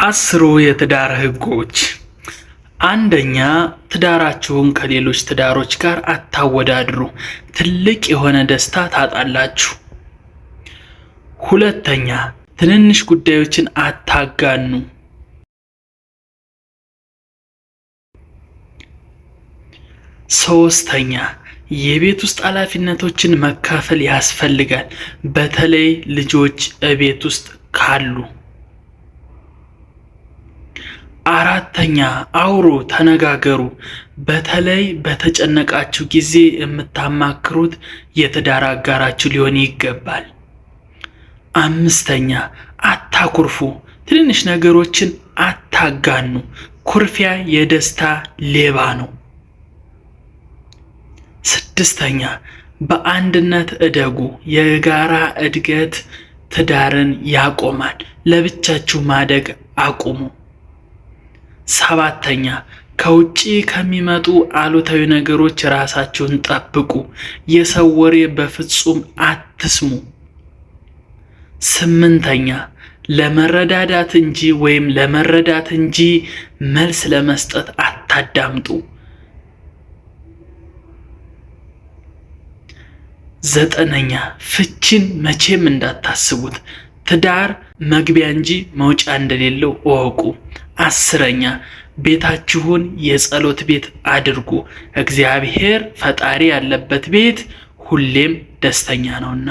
10 የትዳር ህጎች። አንደኛ፣ ትዳራችሁን ከሌሎች ትዳሮች ጋር አታወዳድሩ፣ ትልቅ የሆነ ደስታ ታጣላችሁ። ሁለተኛ፣ ትንንሽ ጉዳዮችን አታጋኑ። ሶስተኛ፣ የቤት ውስጥ ኃላፊነቶችን መካፈል ያስፈልጋል፣ በተለይ ልጆች እቤት ውስጥ ካሉ። አራተኛ፣ አውሩ፣ ተነጋገሩ። በተለይ በተጨነቃችሁ ጊዜ የምታማክሩት የትዳር አጋራችሁ ሊሆን ይገባል። አምስተኛ፣ አታኩርፉ፣ ትንንሽ ነገሮችን አታጋኑ። ኩርፊያ የደስታ ሌባ ነው። ስድስተኛ፣ በአንድነት እደጉ፣ የጋራ እድገት ትዳርን ያቆማል። ለብቻችሁ ማደግ አቁሙ። ሰባተኛ፣ ከውጪ ከሚመጡ አሉታዊ ነገሮች ራሳችሁን ጠብቁ። የሰው ወሬ በፍጹም አትስሙ። ስምንተኛ፣ ለመረዳዳት እንጂ መልስ ለመስጠት አታዳምጡ። ዘጠነኛ፣ ፍቺን መቼም እንዳታስቡት። ትዳር መግቢያ እንጂ መውጫ እንደሌለው እወቁ። አስረኛ፣ ቤታችሁን የጸሎት ቤት አድርጉ። እግዚአብሔር ፈጣሪ ያለበት ቤት ሁሌም ደስተኛ ነውና።